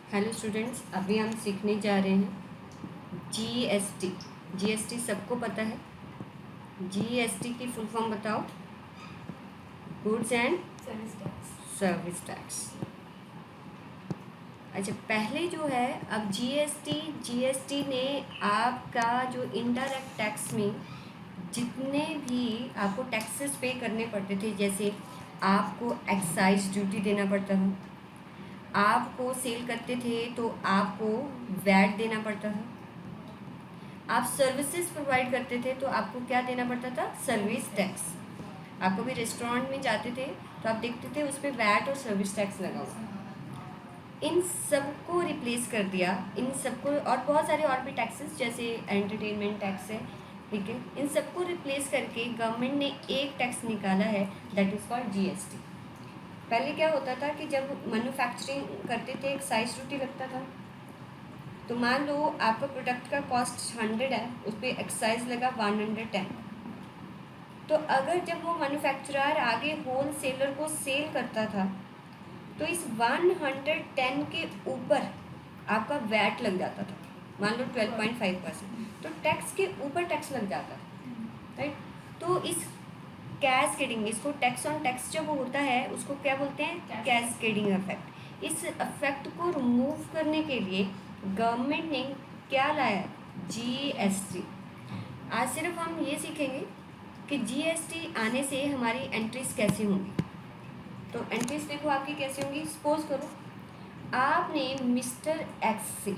Hello students, अभी हम सीखने जा रहे हैं जीएसटी। जीएसटी सबको पता है। जीएसटी की फुल फॉर्म बताओ। Goods and service tax. अच्छा, पहले जो है, अब जीएसटी ने आपका जो इनडायरेक्ट टैक्स में जितने भी आपको टैक्सेस पे करने पड़ते थे, जैसे आपको एक्साइज ड्यूटी देना पड़ता था, आपको सेल करते थे तो आपको वैट देना पड़ता था, आप सर्विसेज प्रोवाइड करते थे तो आपको क्या देना पड़ता था, सर्विस टैक्स। आप कभी रेस्टोरेंट में जाते थे तो आप देखते थे उस पर वैट और सर्विस टैक्स लगा हुआ। इन सबको रिप्लेस कर दिया, इन सबको, और बहुत सारे और भी टैक्सेस जैसे एंटरटेनमेंट टैक्स है, ठीक है। इन सबको रिप्लेस करके गवर्नमेंट ने एक टैक्स निकाला है, दैट इज़ कॉल्ड जीएसटी। पहले क्या होता था कि जब मैन्युफैक्चरिंग करते थे एक्साइज ड्यूटी लगता था। तो मान लो आपका प्रोडक्ट का कॉस्ट 100 है, उस पर एक्साइज लगा 110। तो अगर जब वो मैन्युफैक्चरर आगे होल सेलर को सेल करता था तो इस 110 के ऊपर आपका वैट लग जाता था, मान लो 12.5%, तो टैक्स के ऊपर टैक्स लग जाता था, राइट। तो इस कैस्केडिंग, इसको टैक्स ऑन टैक्स जब होता है उसको क्या बोलते हैं, कैस्केडिंग इफेक्ट। इस इफेक्ट को रिमूव करने के लिए गवर्नमेंट ने क्या लाया, जीएसटी। आज सिर्फ हम ये सीखेंगे कि जीएसटी आने से हमारी एंट्रीज कैसे होंगी। तो एंट्रीज देखो आपकी कैसे होंगी। सपोज करो आपने मिस्टर एक्स से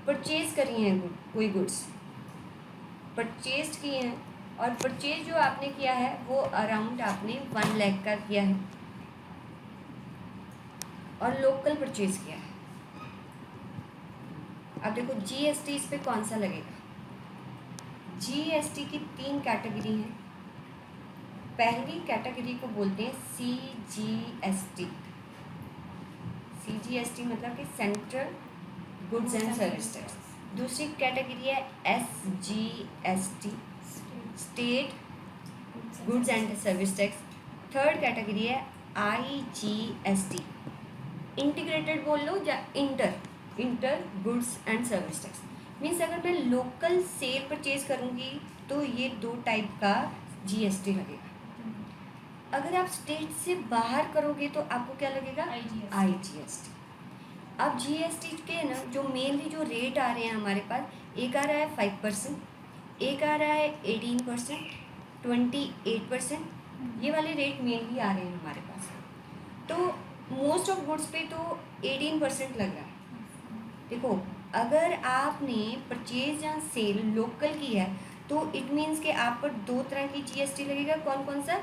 परचेज करी हैं कोई गुड्स, परचेज किए हैं, और परचेज जो आपने किया है वो अराउंड आपने 1 लाख का किया है और लोकल परचेज किया है। अब देखो जीएसटी इस पे कौन सा लगेगा। जीएसटी की 3 कैटेगरी हैं। पहली कैटेगरी को बोलते हैं सीजीएसटी। सीजीएसटी मतलब कि central goods and service tax. दूसरी कैटेगरी है SGST, state goods and service tax. Third category है आईजीएसटी, इंटीग्रेटेड बोल लो या inter goods and service tax. Means अगर मैं लोकल सेल परचेज करूँगी तो ये 2 टाइप का जीएसटी लगेगा। अगर आप स्टेट से बाहर करोगे तो आपको क्या लगेगा, आईजीएसटी। अब जीएसटी के ना जो मेनली जो रेट आ रहे हैं हमारे पास, एक आ रहा है 5%, एक आ रहा है 18%, 28%। ये वाले रेट मेनली आ रहे हैं हमारे पास। तो मोस्ट ऑफ गुड्स पे तो 18% लग रहा है। देखो, अगर आपने परचेज या सेल लोकल की है तो इट मीन्स कि आप पर 2 तरह की जीएसटी लगेगा। कौन कौन सा,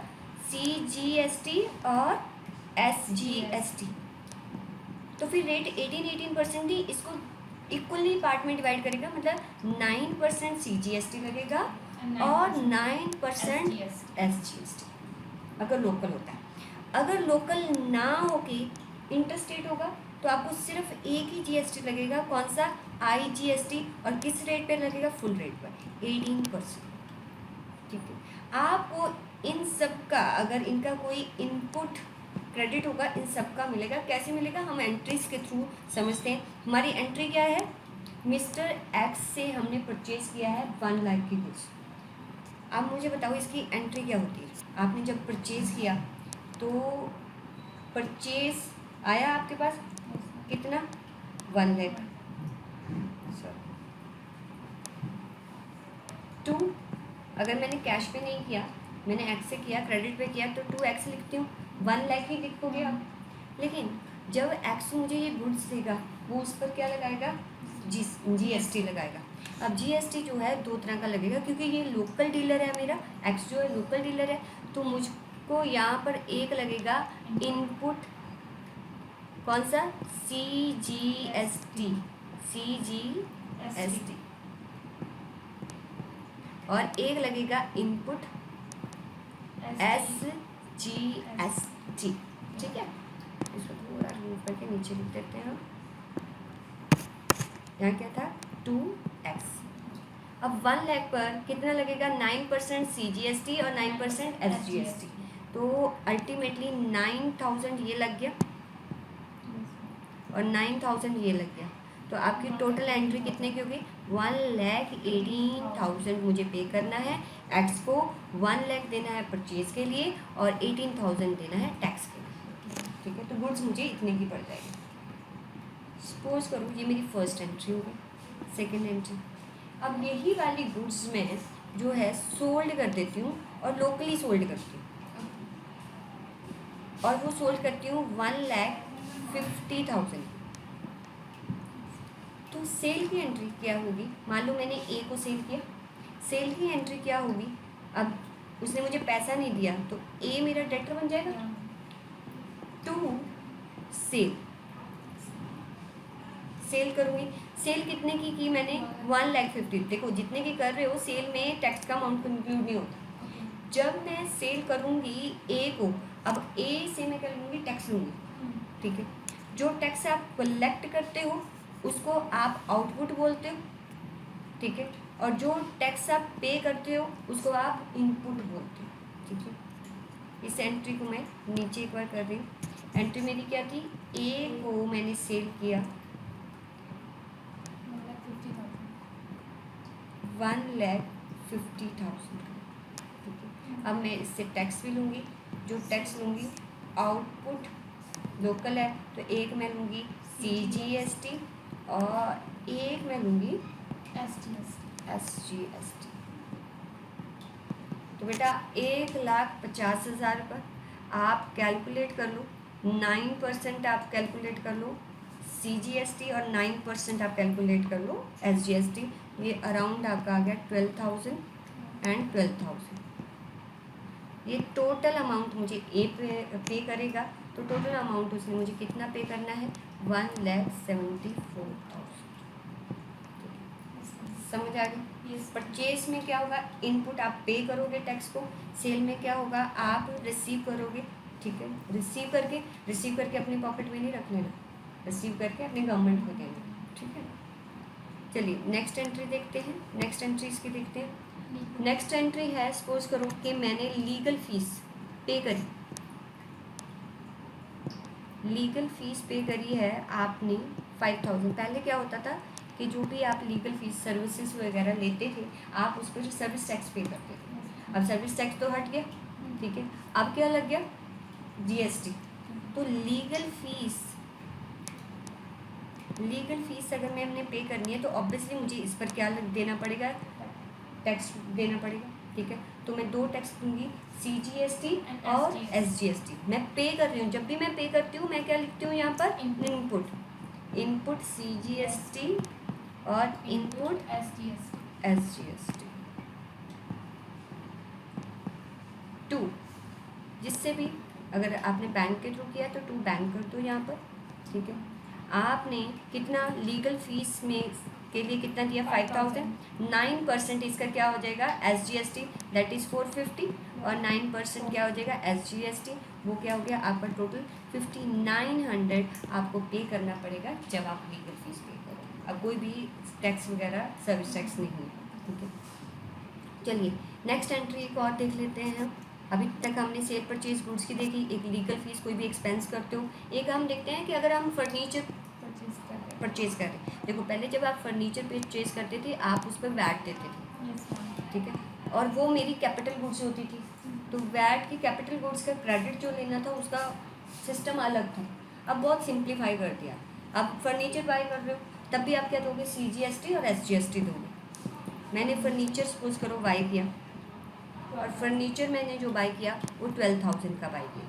सीजीएसटी और एसजीएसटी। तो फिर रेट 18% ही इसको इक्वली पार्ट में डिवाइड करेगा, मतलब 9% सीजीएसटी लगेगा और 9% एसजीएसटी अगर लोकल होता है। अगर लोकल ना हो कि इंटरस्टेट होगा तो आपको सिर्फ एक ही जीएसटी लगेगा। कौन सा, आईजीएसटी। और किस रेट पे लगेगा, फुल रेट पर 18%। ठीक है। आपको इन सब का, अगर इनका कोई इनपुट क्रेडिट होगा, इन सब का मिलेगा। कैसे मिलेगा, हम एंट्रीज के थ्रू समझते हैं। हमारी एंट्री क्या है, मिस्टर एक्स से हमने परचेज किया है 1 लाख की गुड्स। अब मुझे बताओ इसकी एंट्री क्या होती है। आपने जब परचेज किया तो परचेज आया आपके पास कितना, 1 लाख। 2, अगर मैंने कैश पे नहीं किया, मैंने एक्स से किया, क्रेडिट पे किया, तो 2x लिखती हूँ, 1 लाख ही लिखोगे आप। लेकिन जब एक्स मुझे ये गुड्स देगा वो उस पर क्या लगाएगा, जीएसटी लगाएगा। अब जीएसटी जो है 2 तरह का लगेगा, क्योंकि ये लोकल डीलर है, मेरा एक्स जो है लोकल डीलर है, तो मुझको यहाँ पर एक लगेगा इनपुट। कौन सा, सीजीएसटी, सीजीएसटी। और एक लगेगा इनपुट एसजीएसटी। ठीक है, इसको थोड़ा रिमूव करके नीचे लिख देते हैं। यहाँ क्या था, 2x। अब 1 लाख पर कितना लगेगा, 9% सीजीएसटी और 9% एसजीएसटी। तो अल्टीमेटली 9000 ये लग गया और 9,000 ये लग गया, तो आपकी टोटल एंट्री कितने की होगी? 1,18,000 मुझे पे करना है। एक्स को 1 लाख देना है परचेज के लिए और 18,000 देना है टैक्स के लिए। ठीक है, तो गुड्स मुझे इतने की पड़ जाएगी। सपोज करो ये मेरी फर्स्ट एंट्री होगी, सेकेंड एंट्री। अब यही वाली गुड्स में जो है सोल्ड कर देती हूँ और लोकली सोल्ड करती हूँ, और वो सोल्ड करती हूँ 1,50,000। तो सेल की एंट्री क्या होगी? मान लो मैंने ए को सेल किया, सेल की एंट्री क्या होगी? अब उसने मुझे पैसा नहीं दिया तो ए मेरा डेटर बन जाएगा। टू सेल, सेल करूँगी। सेल कितने की मैंने? 1,50,000। देखो जितने की कर रहे हो सेल में टैक्स का अमाउंट इंक्लूड नहीं होता। जब मैं सेल करूँगी ए को, अब ए से मैं क्या लूँगी? टैक्स लूँगी। ठीक है, जो टैक्स आप कलेक्ट करते हो उसको आप आउटपुट बोलते हो। ठीक है, और जो टैक्स आप पे करते हो उसको आप इनपुट बोलते हो। ठीक है, इस एंट्री को मैं नीचे एक बार कर रही हूँ। एंट्री मेरी क्या थी? ए को मैंने सेल किया 1,50,000। ठीक है, अब मैं इससे टैक्स भी लूँगी। जो टैक्स लूँगी आउटपुट लोकल है, तो एक मैं लूँगी CGST और एक मैं लूँगी SGST। तो बेटा 1,50,000 पर आप कैलकुलेट कर लो, 9% आप कैलकुलेट कर लो CGST और 9% आप कैलकुलेट कर लो SGST। ये अराउंड आपका आ गया 12,000 एंड 12,000। ये टोटल अमाउंट मुझे ए पे करेगा, तो टोटल अमाउंट उसने मुझे कितना पे करना है? 1,74,000। समझ आ गई? ये परचेज में क्या होगा? इनपुट आप पे करोगे टैक्स को, सेल में क्या होगा? आप रिसीव करोगे। ठीक है, रिसीव करके अपनी पॉकेट में नहीं रख लेना, रिसीव करके अपने गवर्नमेंट को देना। ठीक है, चलिए नेक्स्ट एंट्री देखते हैं। नेक्स्ट एंट्री इसकी देखते हैं। नेक्स्ट एंट्री है, सपोज करो कि मैंने लीगल फीस पे करी, लीगल फीस पे करी है आपने 5,000। पहले क्या होता था कि जो भी आप लीगल फीस सर्विसेज वगैरह लेते थे आप उस पर सर्विस टैक्स पे करते थे। अब सर्विस टैक्स तो हट गया। ठीक है, अब क्या लग गया? GST। तो लीगल फीस अगर मैं हमने पे करनी है तो ऑब्वियसली मुझे इस पर क्या देना पड़ेगा? टैक्स देना पड़ेगा। ठीक है, तो मैं 2 टैक्स दूंगी, CGST और SGST। मैं पे कर रही हूँ, जब भी मैं पे करती हूँ मैं क्या लिखती हूँ यहाँ पर? इनपुट CGST और इनपुट SGST। 2, जिससे भी अगर आपने बैंक के थ्रू किया तो 2 बैंक कर दो यहाँ पर। ठीक है, आपने कितना लीगल फीस में के लिए कितना दिया? 5,000। 9% इसका क्या हो जाएगा? SGST, दैट इज़ 450, और 9% क्या हो जाएगा? SGST, वो क्या हो गया आपका? टोटल 5,900 आपको पे करना पड़ेगा जब आप लीगल फीस पे करोगे। अब कोई भी टैक्स वगैरह सर्विस टैक्स नहीं है। ठीक है, चलिए नेक्स्ट एंट्री एक और देख लेते हैं हम। अभी तक हमने सेल परचेज गुड्स की देखी, एक लीगल फीस, कोई भी एक्सपेंस करते हो। एक हम देखते हैं कि अगर हम फर्नीचर परचेज कर रहे हैं। देखो पहले जब आप फर्नीचर परचेज करते थे आप उस पर वैट देते थे। ठीक है, और वो मेरी कैपिटल गुड्स होती थी, तो वैट की कैपिटल गुड्स का क्रेडिट जो लेना था उसका सिस्टम अलग था। अब बहुत सिंप्लीफाई कर दिया। अब फर्नीचर बाय कर रहे हो तब भी आप क्या दोगे? CGST और SGST दोगे। मैंने फर्नीचर सपोज करो बाय किया, और फर्नीचर मैंने जो बाय किया वो 12,000 का बाय किया,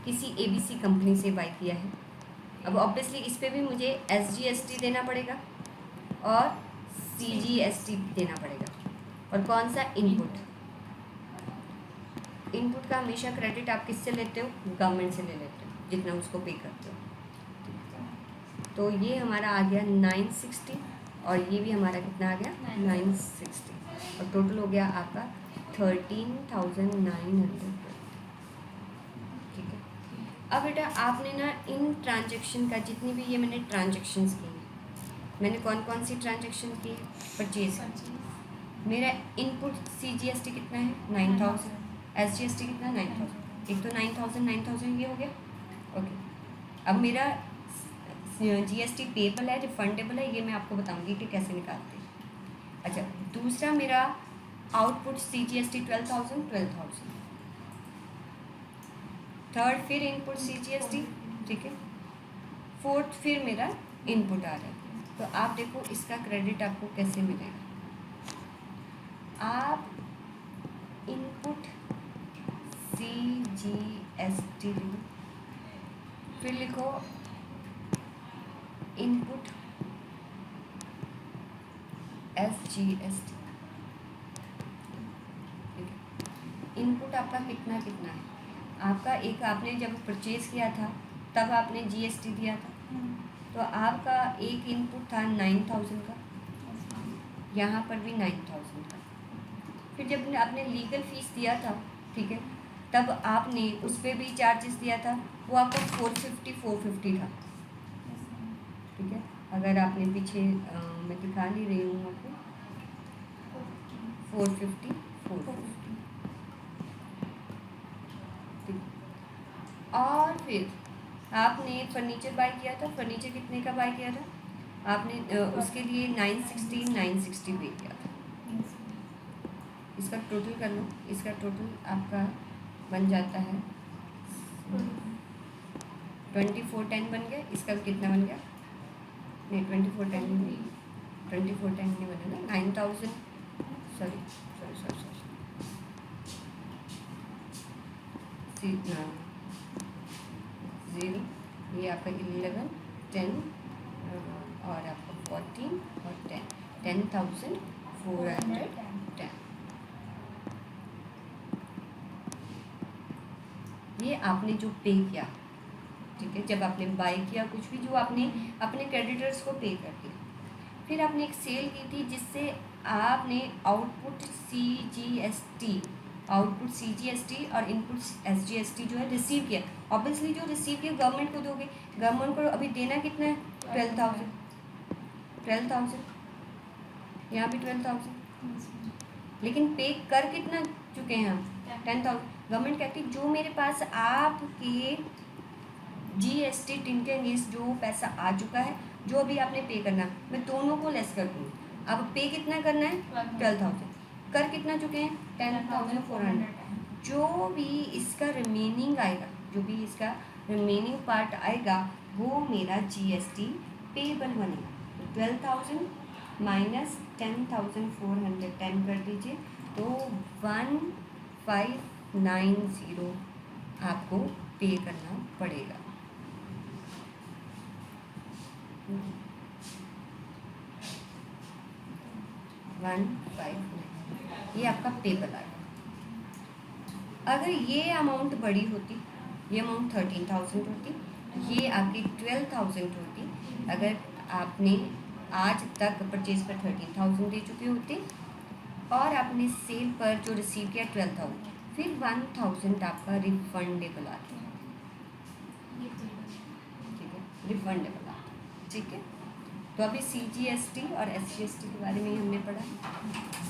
किसी ABC कंपनी से बाय किया है। अब ऑब्वियसली इस पर भी मुझे SGST देना पड़ेगा और CGST देना पड़ेगा। और कौन सा? इनपुट का हमेशा क्रेडिट आप किससे लेते हो? गवर्नमेंट से ले लेते हो, जितना उसको पे करते हो। तो ये हमारा आ गया 960, और ये भी हमारा कितना आ गया? 960, और टोटल हो गया आपका 13,900। ठीक है, अब बेटा आपने ना इन ट्रांजैक्शन का, जितनी भी ये मैंने ट्रांजैक्शंस की, मैंने कौन कौन सी ट्रांजैक्शन की? परचेज। मेरा इनपुट CGST कितना है? 9,000। SGST कितना? 9,000। एक तो 9,000 ये हो गया। ओके, अब मेरा जीएसटी पेबल है, रिफंडेबल है, ये मैं आपको बताऊंगी कि कैसे निकालते हैं। अच्छा, दूसरा मेरा आउटपुट सीजीएसटी 12,000। थर्ड फिर इनपुट सीजीएसटी, ठीक है। फोर्थ फिर मेरा इनपुट आ रहा है। तो आप देखो इसका क्रेडिट आपको कैसे मिलेगा। आप इनपुट सीजीएसटी लिखो, फिर लिखो इनपुट एसजीएसटी। इनपुट आपका कितना कितना है, आपका एक आपने जब परचेज किया था तब आपने जीएसटी दिया था, तो आपका एक इनपुट था 9,000 का, यहाँ पर भी 9,000 का। फिर जब आपने लीगल फीस दिया था, ठीक है, तब आपने उस पर भी चार्जेस दिया था, वो आपका 450 था, ठीक है। अगर आपने पीछे मैं दिखा नहीं रही हूँ आपको, 450 और फिर आपने फर्नीचर बाय किया था, फर्नीचर कितने का बाय किया था आपने, उसके लिए 960 पे किया था। इसका टोटल कर लो, इसका टोटल आपका बन जाता है 2410 बन गया। इसका कितना बन गया, नहीं 2410 नहीं, 2410 नहीं बना ना, 9,000, सॉरी 0, ये आपका 11, 10 और आपका 14 और 10, 10,410। ये आपने जो पे किया, ठीक है, जब आपने बाय किया कुछ भी, जो आपने अपने क्रेडिटर्स को पे कर दिया। फिर आपने एक सेल की थी जिससे आपने आउटपुट सीजीएसटी और इनपुट एसजीएसटी जो है रिसीव किया। ऑब्वियसली जो रिसीव किया गवर्नमेंट को दोगे, गवर्नमेंट को अभी देना कितना है, 12,000, यहाँ भी 12,000, लेकिन पे कर कितना चुके हैं हम, 10,000। गवर्नमेंट कहती है जो मेरे पास आपके जीएसटी टिंकेंगेस जो पैसा आ चुका है, जो अभी आपने पे करना, मैं दोनों को लेस कर दूँगी। अब पे कितना करना है, 12,000, कर कितना चुके हैं, 10,400। जो भी इसका रिमेनिंग आएगा, जो भी इसका रिमेनिंग पार्ट आएगा, वो मेरा जीएसटी पेबल बनेगा। 12,000 माइनस 10,410 कर दीजिए, तो 1590 आपको पे करना पड़ेगा। 159, ये आपका पेबल आएगा। अगर ये अमाउंट बड़ी होती, ये अमाउंट 13,000 होती, ये आपकी 12,000 होती। अगर आपने आज तक परचेज पर 13,000 दे चुके होते और आपने सेल पर जो रिसीव किया 12,000, फिर 1,000 आपका रिफंडेबल आता है, ठीक है, रिफंडेबल आता है, ठीक है। तो अभी सीजीएसटी और एसजीएसटी के बारे में हमने पढ़ा।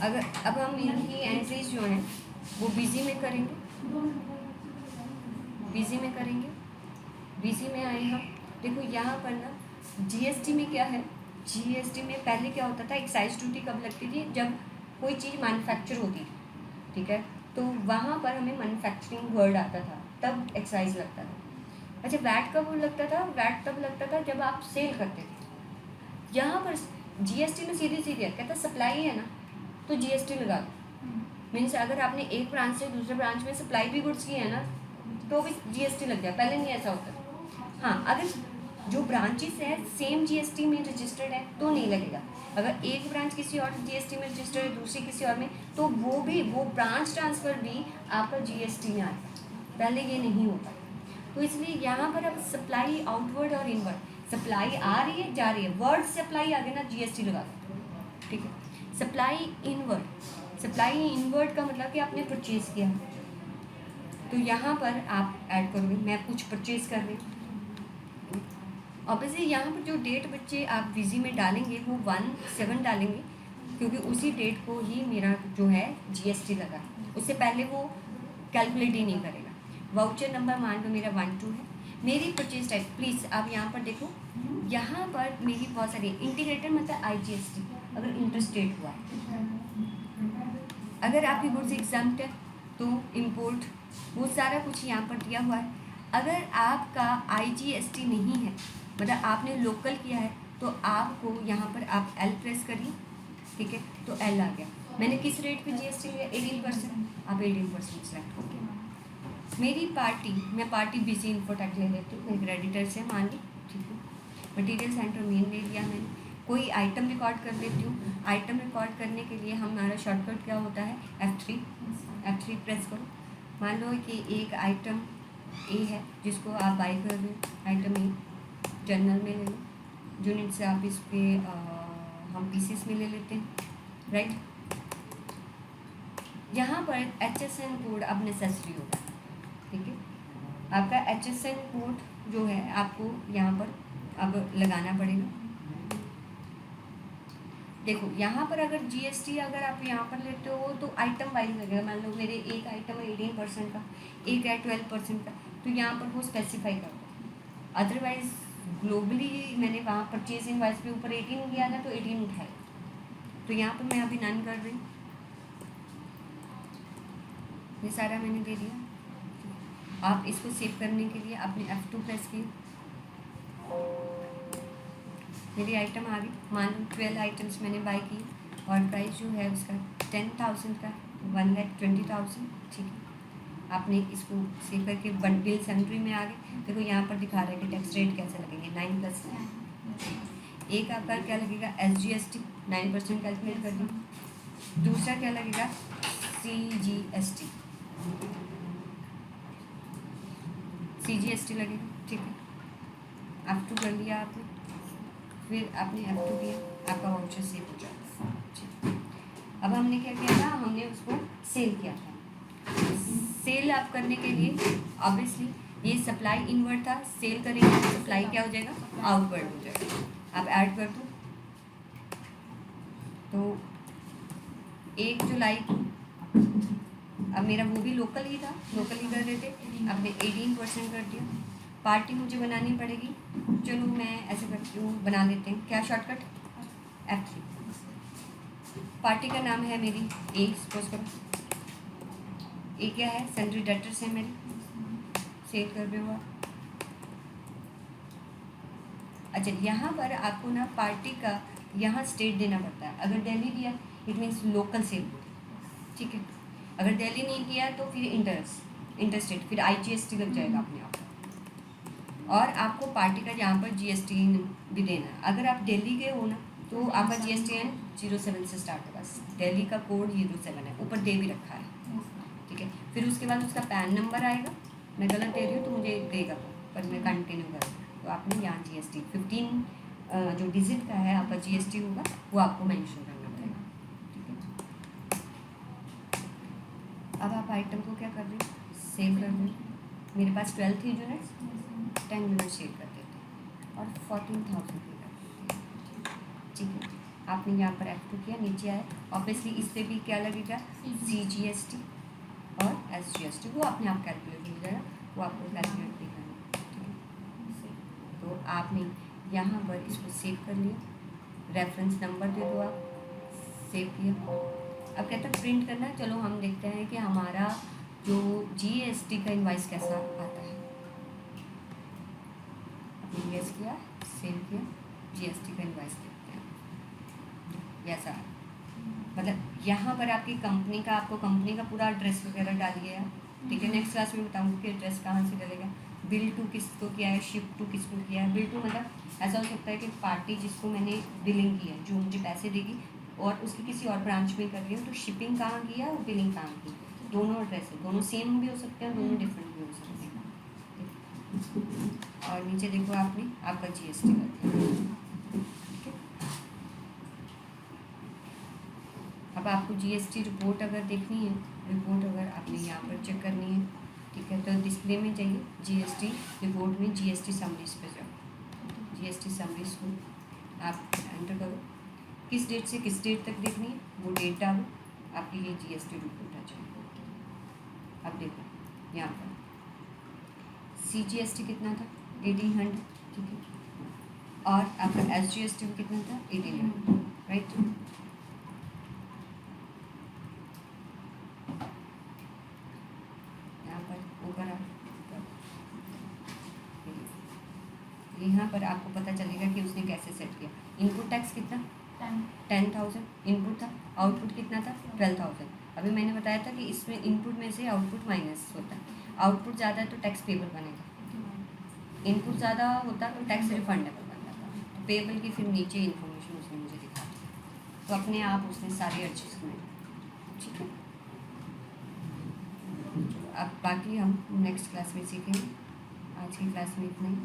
अगर अब हम इनकी एंट्रीज जो हैं वो बिजी में करेंगे, बिजी में आए हम। देखो यहाँ पर ना जीएसटी में क्या है, जीएसटी में पहले क्या होता था, एक्साइज ड्यूटी कब लगती थी, जब कोई चीज़ मैन्युफैक्चर होती थी, ठीक है, तो वहाँ पर हमें मैन्युफैक्चरिंग वर्ड आता था, तब एक्साइज लगता था। अच्छा, वैट कब लगता था, वैट तब लगता था जब आप सेल करते थे। यहाँ पर जीएसटी में सीधी कहता सप्लाई है ना, तो जीएसटी लगा दो। मीन्स अगर आपने एक ब्रांच से दूसरे ब्रांच में सप्लाई भी गुड्स की है ना, तो भी जीएसटी लग जाए। पहले नहीं ऐसा होता। हाँ, अगर जो ब्रांचेस है सेम जीएसटी में रजिस्टर्ड है तो नहीं लगेगा। अगर एक ब्रांच किसी और जीएसटी में रजिस्टर्ड है, दूसरी किसी और में, तो वो ब्रांच ट्रांसफ़र भी आपका जीएसटी में आता है। पहले ये नहीं होता। तो इसलिए यहाँ पर अब सप्लाई आउटवर्ड और इनवर्ड, सप्लाई आ रही है जा रही है, वर्ड सप्लाई आगे ना जीएसटी लगा दो, ठीक है। सप्लाई इनवर्ड का मतलब कि आपने परचेज किया, तो यहाँ पर आप ऐड करोगे, मैं कुछ परचेज कर रही हूँ। ऑब्वियसली यहाँ पर जो डेट बच्चे आप विजी में डालेंगे वो 17 डालेंगे, क्योंकि उसी डेट को ही मेरा जो है जीएसटी लगा। उससे पहले वो कैलकुलेट ही नहीं करेगा। वाउचर नंबर मान लो मेरा 12 है, मेरी परचेज टाइप प्लीज़ आप यहाँ पर देखो, यहाँ पर मेरी बहुत सारी इंटीग्रेटेड मतलब IGST अगर इंटरस्टेट हुआ है, अगर आपकी गुड्स एग्जाम्प्ट है तो इम्पोर्ट, वो सारा कुछ यहाँ पर दिया हुआ है। अगर आपका IGST नहीं है मतलब आपने लोकल किया है तो आपको यहाँ पर आप L प्रेस करिए, ठीक है, तो L आ गया। मैंने किस रेट पे GST लिया 18%, आप 18% सेलेक्ट हो गया। मेरी पार्टी, मैं पार्टी BC इन्फोटेक ले लेती हूँ, मेरे क्रेडिटर से मान ली, ठीक है। मटीरियल सेंटर मेन ले लिया मैंने, कोई आइटम रिकॉर्ड कर लेती हूँ। आइटम रिकॉर्ड करने के लिए हमारा शॉर्टकट क्या होता है F3 प्रेस करो। मान लो कि एक आइटम ए है जिसको आप बाई कर रहे हो, आइटम ए जर्नल में ले लो, यूनिट से आप इस पे हम पीसेस में ले लेते हैं, राइट। यहाँ पर HSN कोड अब नेसेसरी होगा, ठीक है। आपका HSN कोड जो है आपको यहाँ पर अब लगाना पड़ेगा। देखो यहाँ पर अगर GST अगर आप यहाँ पर लेते हो तो आइटम वाइज लगेगा। मान लो मेरे एक आइटम है 18% का, एक है 12% का, तो यहाँ पर वो स्पेसिफाई कर दो। अदरवाइज ग्लोबली मैंने वहाँ परचेज इनवॉइस पे ऊपर 18 किया था तो 18 उठाए, तो यहाँ पर मैं अभी नन कर रही हूँ, ये सारा मैंने दे दिया। आप इसको सेव करने के लिए आपने F2 प्रेस किया, मेरी आइटम आ गई। मान लो 12 आइटम्स मैंने बाई की और प्राइस जो है उसका 10,000 का, 1,20,000, ठीक है। आपने इसको सेव करके बिल सैंड्री में आ गए। देखो यहाँ पर दिखा रहा है कि टैक्स रेट कैसे लगेंगे, 9+9। एक आपका क्या लगेगा SGST 9% कैलकुलेट कर दी। दूसरा क्या लगेगा CGST लगेगा, ठीक है। F2 कर लिया आपने, फिर आपने F2 किया, आपका वाउचर सेव हो जाता है, ठीक। अब हमने क्या किया था, हमने उसको सेल किया था। सेल आप करने के लिए ऑब्वियसली ये सप्लाई इनवर्ड था, सेल करेंगे तो सप्लाई क्या हो जाएगा, आउटवर्ड हो जाएगा। आप ऐड कर दो, तो 1 जुलाई को, अब मेरा वो भी लोकल ही था, लोकल ही कर रहे थे, आपने 18% कर दिया। पार्टी मुझे बनानी पड़ेगी, चलो मैं ऐसे करती हूँ, बना लेते हैं। क्या शॉर्टकट F3। पार्टी का नाम है मेरी ए, सपोज करो ए क्या है, सन्ड्री डेटर्स है मेरी, सेव कर रहे हो आप। अच्छा यहाँ पर आपको ना पार्टी का यहाँ स्टेट देना पड़ता है। अगर दिल्ली दिया इट मीन्स लोकल सेल, ठीक है। अगर दिल्ली नहीं किया तो फिर इंटरस्टेट, फिर IGST लग जाएगा अपने आप। और आपको पार्टी का यहाँ पर GST भी देना है। अगर आप दिल्ली गए हो ना तो आपका GSTN 07 से स्टार्ट होगा, दिल्ली का कोड 07 है, ऊपर दे भी रखा है, ठीक है। फिर उसके बाद उसका पैन नंबर आएगा, मैं गलत दे रही हूँ तो मुझे देगा, पर मैं कंटिन्यू करूँगी। तो आपने यहाँ GST 15 जो डिजिट का है आपका GST होगा वो आपको मेंशन करना पड़ेगा, ठीक है। अब आप आइटम को क्या कर रहे हो, सेव कर रहे हो। मेरे पास 12 थी यूनिट्स, 10 यूनिट सेव कर देते हैं और 14,000 पे कर देते हैं, ठीक है। आपने यहाँ पर F2 किया, नीचे आए, ऑब्वियसली इस पर भी क्या लगेगा CGST और SGST, वो अपने आप कैलकुलेट हो जाएगा, वो आपको कैलकुलेट नहीं करना, ठीक है। तो आपने यहाँ पर इसको सेव कर लिया, रेफरेंस नंबर दे दो आप, सेव किया। अब कहता है प्रिंट करना है, चलो हम देखते हैं कि हमारा जो GST का इनवाइस कैसा आता है। इन्वेस्ट किया, सेव किया, GST का इनवाइस देखते हैं ऐसा। मतलब यहाँ पर आपकी कंपनी का, आपको कंपनी का पूरा एड्रेस वगैरह डालिए आप, ठीक है। नेक्स्ट क्लास में बताऊँगी कि एड्रेस कहाँ से डलेगा। बिल टू किसको किया है, शिप टू किसको किया है। बिल टू मतलब ऐसा हो सकता है कि पार्टी जिसको मैंने बिलिंग की है, जो मुझे पैसे देगी और उसकी किसी और ब्रांच में कर रही हूँ, तो शिपिंग कहाँ किया और बिलिंग कहाँ की, दोनों एड्रेस है, दोनों सेम भी हो सकते हैं, दोनों डिफरेंट भी हो सकते हैं। और नीचे देखो आपने आपका GST कर दिया, ठीक है। अब आपको GST रिपोर्ट अगर देखनी है, रिपोर्ट अगर आपने यहाँ पर चेक करनी है, ठीक है, तो डिस्प्ले में जाइए, GST रिपोर्ट में GST समरीज पे जाओ, GST समरीज को आप एंटर करो, किस डेट से किस डेट तक देखनी है वो डेट डालो, आपकी ये GST रिपोर्ट आ जाएगी। अब देखो यहाँ पर CGST कितना था, 1800, ठीक है। और आपका SGST में कितना था? 1800, राइट। यहाँ पर ऊपर यहाँ पर आपको पता चलेगा कि उसने कैसे सेट किया। इनपुट टैक्स कितना? 10,000 इनपुट था, आउटपुट कितना था? 12,000। अभी मैंने बताया था कि इसमें इनपुट में से आउटपुट माइनस होता है। आउटपुट ज़्यादा है तो टैक्स पेबल बनेगा, इनपुट ज़्यादा होता तो टैक्स रिफंडेबल बनता था। तो पेबल की फिर नीचे इन्फॉर्मेशन उसने मुझे दिखा दी, तो अपने आप उसने सारी एडजस्टमेंट, ठीक है। अब बाकी हम नेक्स्ट क्लास में सीखेंगे। आज की क्लास में इतना ही।